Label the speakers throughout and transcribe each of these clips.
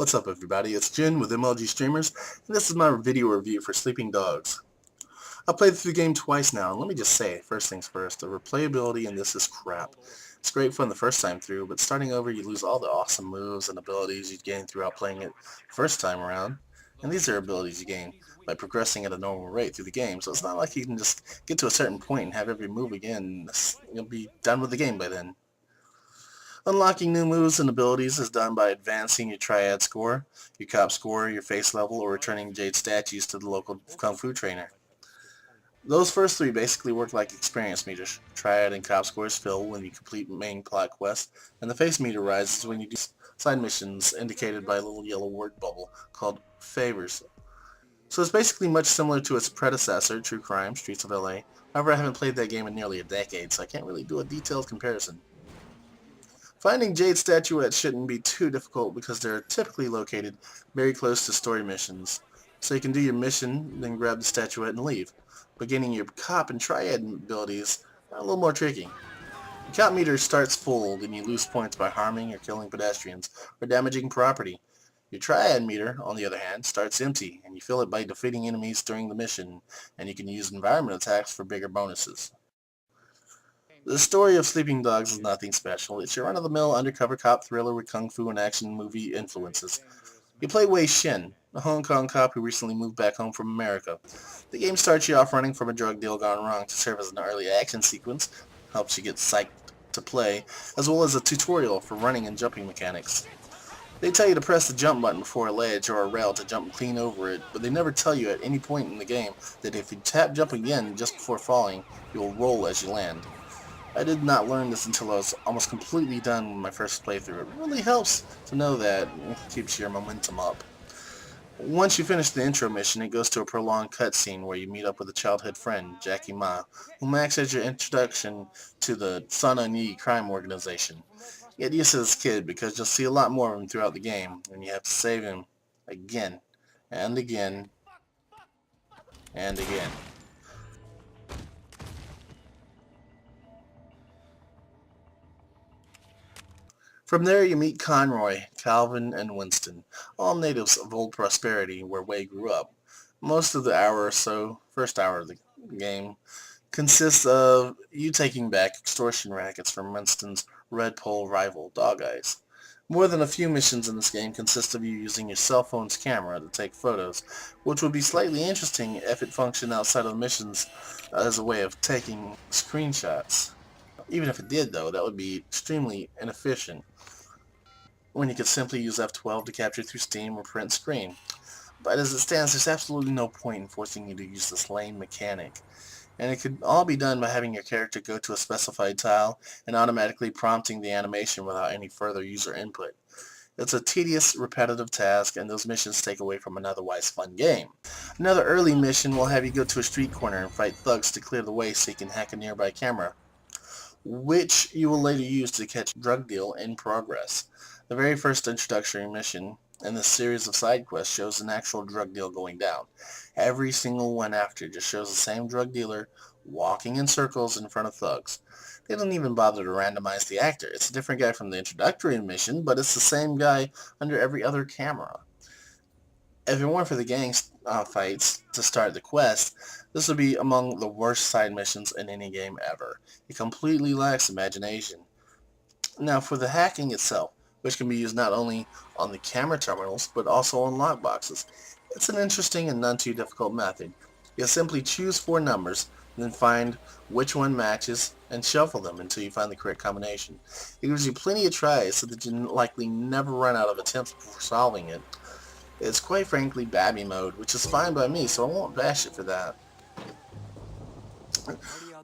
Speaker 1: What's up everybody, it's Jin with MLGStreamers, and this is my video review for Sleeping Dogs. I've played through the game twice now, and let me just say, first things first, the replayability in this is crap. It's great fun the first time through, but starting over you lose all the awesome moves and abilities you gain throughout playing it first time around. And these are abilities you gain by progressing at a normal rate through the game, so it's not like you can just get to a certain point and have every move again, and you'll be done with the game by then. Unlocking new moves and abilities is done by advancing your triad score, your cop score, your face level, or returning jade statues to the local kung fu trainer. Those first three basically work like experience meters. Triad and cop scores fill when you complete main plot quests, and the face meter rises when you do side missions indicated by a little yellow word bubble called favors. So it's basically much similar to its predecessor, True Crime, Streets of LA. However, I haven't played that game in nearly a decade, so I can't really do a detailed comparison. Finding jade statuettes shouldn't be too difficult because they're typically located very close to story missions. So you can do your mission, then grab the statuette and leave. But getting your cop and triad abilities are a little more tricky. Your cop meter starts full, then you lose points by harming or killing pedestrians or damaging property. Your triad meter, on the other hand, starts empty, and you fill it by defeating enemies during the mission, and you can use environment attacks for bigger bonuses. The story of Sleeping Dogs is nothing special. It's your run-of-the-mill undercover cop thriller with kung fu and action movie influences. You play Wei Shin, a Hong Kong cop who recently moved back home from America. The game starts you off running from a drug deal gone wrong to serve as an early action sequence, helps you get psyched to play, as well as a tutorial for running and jumping mechanics. They tell you to press the jump button before a ledge or a rail to jump clean over it, but they never tell you at any point in the game that if you tap jump again just before falling, you'll roll as you land. I did not learn this until I was almost completely done with my first playthrough. It really helps to know that. It keeps your momentum up. Once you finish the intro mission, it goes to a prolonged cutscene where you meet up with a childhood friend, Jackie Ma, whom acts as your introduction to the Sun On Yee crime organization. Get used to this kid because you'll see a lot more of him throughout the game, and you have to save him again and again and again. From there you meet Conroy, Calvin, and Winston, all natives of Old Prosperity where Wei grew up. Most of the hour or so, first hour of the game, consists of you taking back extortion rackets from Winston's Red Pole rival, Dog Eyes. More than a few missions in this game consist of you using your cell phone's camera to take photos, which would be slightly interesting if it functioned outside of the missions as a way of taking screenshots. Even if it did, though, that would be extremely inefficient when you could simply use F12 to capture through Steam or print screen. But as it stands, there's absolutely no point in forcing you to use this lame mechanic. And it could all be done by having your character go to a specified tile and automatically prompting the animation without any further user input. It's a tedious, repetitive task, and those missions take away from an otherwise fun game. Another early mission will have you go to a street corner and fight thugs to clear the way so you can hack a nearby camera, which you will later use to catch a drug deal in progress. The very first introductory mission in this series of side quests shows an actual drug deal going down. Every single one after just shows the same drug dealer walking in circles in front of thugs. They don't even bother to randomize the actor. It's a different guy from the introductory mission, but it's the same guy under every other camera. If it weren't for the gang fights to start the quest, this would be among the worst side missions in any game ever. It completely lacks imagination. Now for the hacking itself, which can be used not only on the camera terminals, but also on lockboxes. It's an interesting and none too difficult method. You'll simply choose 4 numbers, and then find which one matches, and shuffle them until you find the correct combination. It gives you plenty of tries so that you likely never run out of attempts before solving it. It's quite frankly babby mode, which is fine by me, so I won't bash it for that.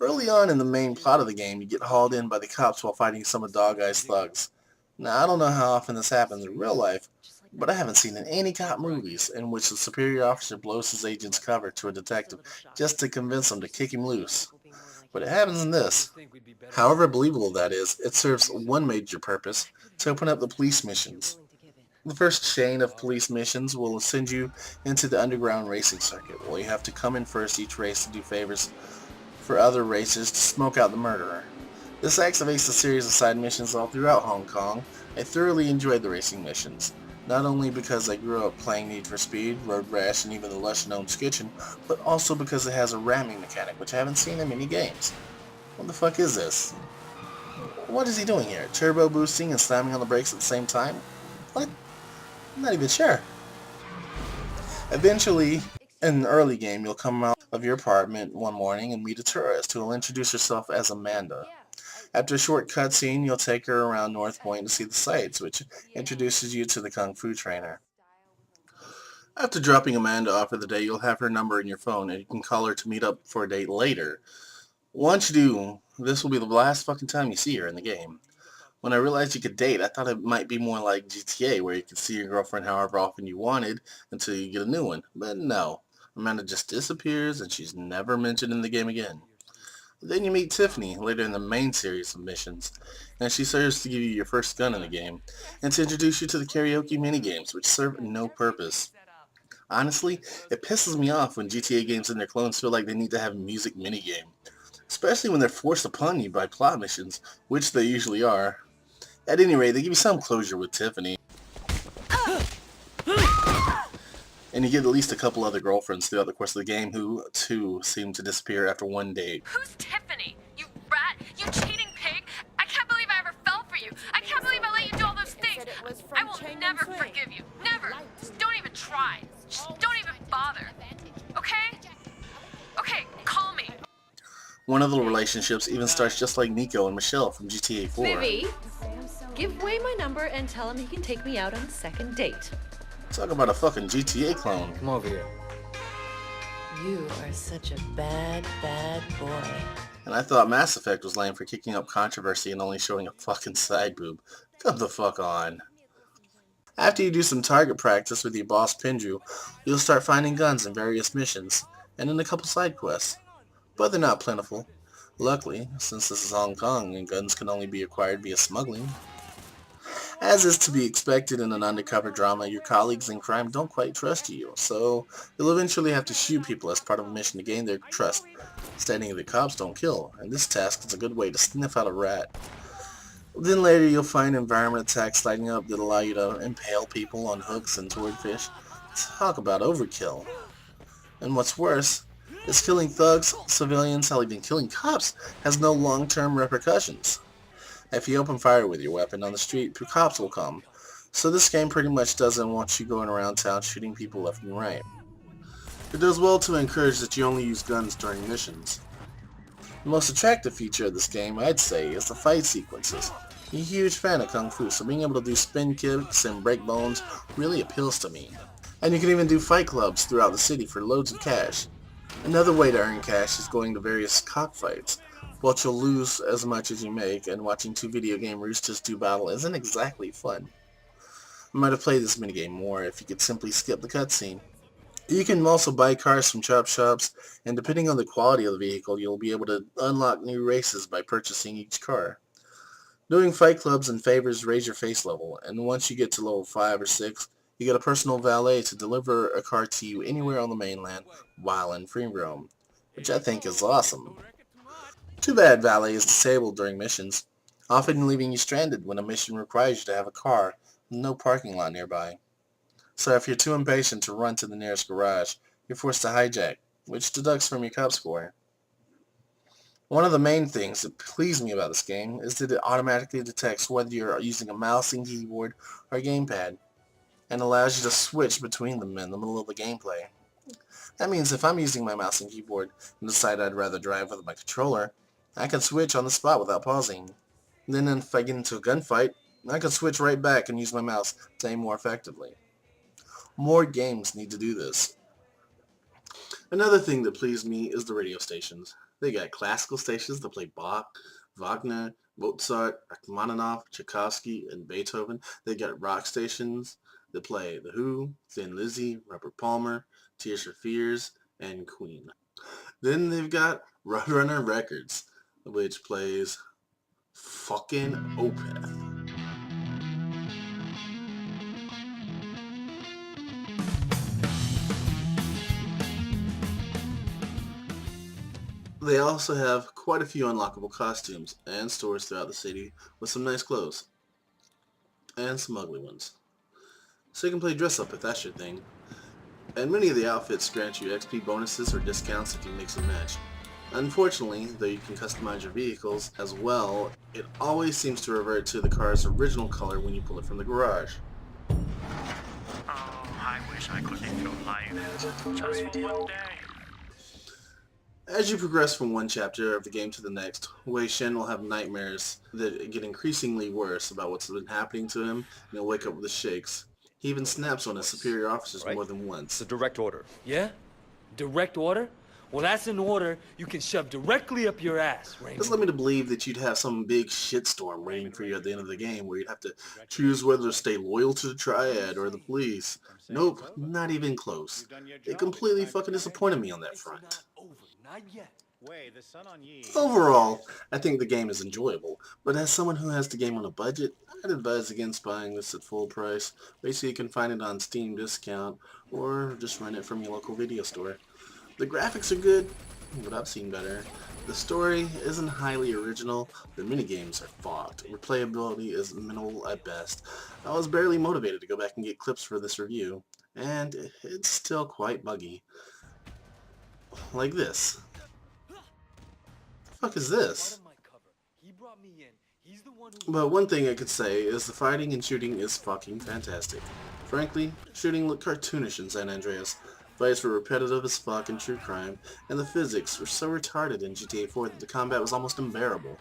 Speaker 1: Early on in the main plot of the game, you get hauled in by the cops while fighting some of Dog Eye's thugs. Now, I don't know how often this happens in real life, but I haven't seen in any cop movies in which the superior officer blows his agent's cover to a detective just to convince him to kick him loose. But it happens in this. However believable that is, it serves one major purpose, to open up the police missions. The first chain of police missions will send you into the underground racing circuit, where you have to come in first each race to do favors for other racers to smoke out the murderer. This activates a series of side missions all throughout Hong Kong. I thoroughly enjoyed the racing missions. Not only because I grew up playing Need for Speed, Road Rash, and even the Lush Gnome's Kitchen, but also because it has a ramming mechanic, which I haven't seen in many games. What the fuck is this? What is he doing here? Turbo boosting and slamming on the brakes at the same time? What? I'm not even sure. Eventually, in an early game, you'll come out of your apartment one morning and meet a tourist who will introduce herself as Amanda. After a short cutscene, you'll take her around North Point to see the sights, which introduces you to the Kung Fu trainer. After dropping Amanda off for the day, you'll have her number in your phone and you can call her to meet up for a date later. Once you do, this will be the last fucking time you see her in the game. When I realized you could date, I thought it might be more like GTA, where you could see your girlfriend however often you wanted until you get a new one. But no, Amanda just disappears and she's never mentioned in the game again. Then you meet Tiffany later in the main series of missions, and she serves to give you your first gun in the game, and to introduce you to the karaoke minigames, which serve no purpose. Honestly, it pisses me off when GTA games and their clones feel like they need to have a music minigame, especially when they're forced upon you by plot missions, which they usually are. At any rate, they give you some closure with Tiffany, and you get at least a couple other girlfriends throughout the course of the game who, too, seem to disappear after one date.
Speaker 2: Who's Tiffany? You rat! You cheating pig! I can't believe I ever fell for you! I can't believe I let you do all those things! I will never forgive you! Never! Just don't even try! Just don't even bother! Okay? Okay, call me!
Speaker 1: One of the relationships even starts just like Nico and Michelle from GTA 4.
Speaker 3: Vivi, give Way my number and tell him he can take me out on a second date.
Speaker 1: Talk about a fucking GTA clone.
Speaker 4: Come over here.
Speaker 3: You are such a bad, bad boy.
Speaker 1: And I thought Mass Effect was lame for kicking up controversy and only showing a fucking side boob. Come the fuck on. After you do some target practice with your boss Pinju, you'll start finding guns in various missions, and in a couple side quests. But they're not plentiful. Luckily, since this is Hong Kong and guns can only be acquired via smuggling. As is to be expected in an undercover drama, your colleagues in crime don't quite trust you, so you'll eventually have to shoot people as part of a mission to gain their trust, stating that cops don't kill, and this task is a good way to sniff out a rat. Then later you'll find environment attacks lighting up that allow you to impale people on hooks and swordfish. Talk about overkill. And what's worse, is killing thugs, civilians, hell even killing cops has no long-term repercussions. If you open fire with your weapon on the street, the cops will come. So this game pretty much doesn't want you going around town shooting people left and right. It does well to encourage that you only use guns during missions. The most attractive feature of this game, I'd say, is the fight sequences. I'm a huge fan of Kung Fu, so being able to do spin kicks and break bones really appeals to me. And you can even do fight clubs throughout the city for loads of cash. Another way to earn cash is going to various cockfights. While you'll lose as much as you make, and watching two video game roosters do battle isn't exactly fun. I might have played this minigame more if you could simply skip the cutscene. You can also buy cars from chop shops, and depending on the quality of the vehicle, you'll be able to unlock new races by purchasing each car. Doing fight clubs and favors raise your face level, and once you get to level 5 or 6, you get a personal valet to deliver a car to you anywhere on the mainland while in free roam, which I think is awesome. Too bad valet is disabled during missions, often leaving you stranded when a mission requires you to have a car with no parking lot nearby. So if you're too impatient to run to the nearest garage, you're forced to hijack, which deducts from your cop score. One of the main things that please me about this game is that it automatically detects whether you're using a mouse and keyboard or a gamepad, and allows you to switch between them in the middle of the gameplay. That means if I'm using my mouse and keyboard and decide I'd rather drive with my controller, I can switch on the spot without pausing. Then if I get into a gunfight, I can switch right back and use my mouse to aim more effectively. More games need to do this. Another thing that pleased me is the radio stations. They got classical stations that play Bach, Wagner, Mozart, Rachmaninoff, Tchaikovsky, and Beethoven. They got rock stations that play The Who, Thin Lizzy, Robert Palmer, Tears for Fears, and Queen. Then they've got Roadrunner Records, which plays fucking Opeth. They also have quite a few unlockable costumes and stores throughout the city with some nice clothes. And some ugly ones. so you can play dress up if that's your thing. And many of the outfits grant you XP bonuses or discounts if you mix and match. Unfortunately, though you can customize your vehicles as well, it always seems to revert to the car's original color when you pull it from the garage.
Speaker 4: Oh, I wish I could live your life just for one day.
Speaker 1: As you progress from one chapter of the game to the next, Wei Shen will have nightmares that get increasingly worse about what's been happening to him, and he'll wake up with the shakes. He even snaps on his superior officers more than once.
Speaker 5: It's a direct order.
Speaker 6: Yeah? Direct order? Well, that's an order you can shove directly up your ass, Raymond.
Speaker 1: This led me to believe that you'd have some big shitstorm waiting for you at the end of the game where you'd have to choose whether to stay loyal to the Triad or the police. Nope, not even close. It completely fucking disappointed me on that front.
Speaker 6: Not yet.
Speaker 1: Overall, I think the game is enjoyable, but as someone who has the game on a budget, I'd advise against buying this at full price. Basically, you can find it on Steam discount, or just rent it from your local video store. The graphics are good, but I've seen better. The story isn't highly original, the minigames are fucked. Replayability is minimal at best. I was barely motivated to go back and get clips for this review, and it's still quite buggy. Like this. The fuck is this? But one thing I could say is the fighting and shooting is fucking fantastic. Frankly, shooting looked cartoonish in San Andreas. Fights were repetitive as fuck in True Crime, and the physics were so retarded in GTA 4 that the combat was almost unbearable.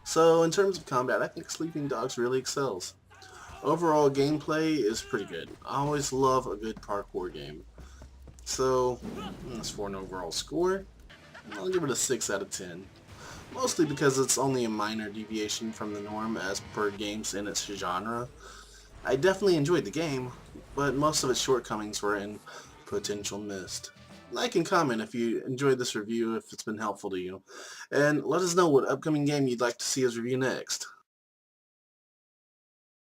Speaker 1: So in terms of combat, I think Sleeping Dogs really excels. Overall gameplay is pretty good. I always love a good parkour game. So, as for an overall score, I'll give it a 6 out of 10. Mostly because it's only a minor deviation from the norm as per games in its genre. I definitely enjoyed the game, but most of its shortcomings were in potential missed. Like and comment if you enjoyed this review, if it's been helpful to you. And let us know what upcoming game you'd like to see us review next.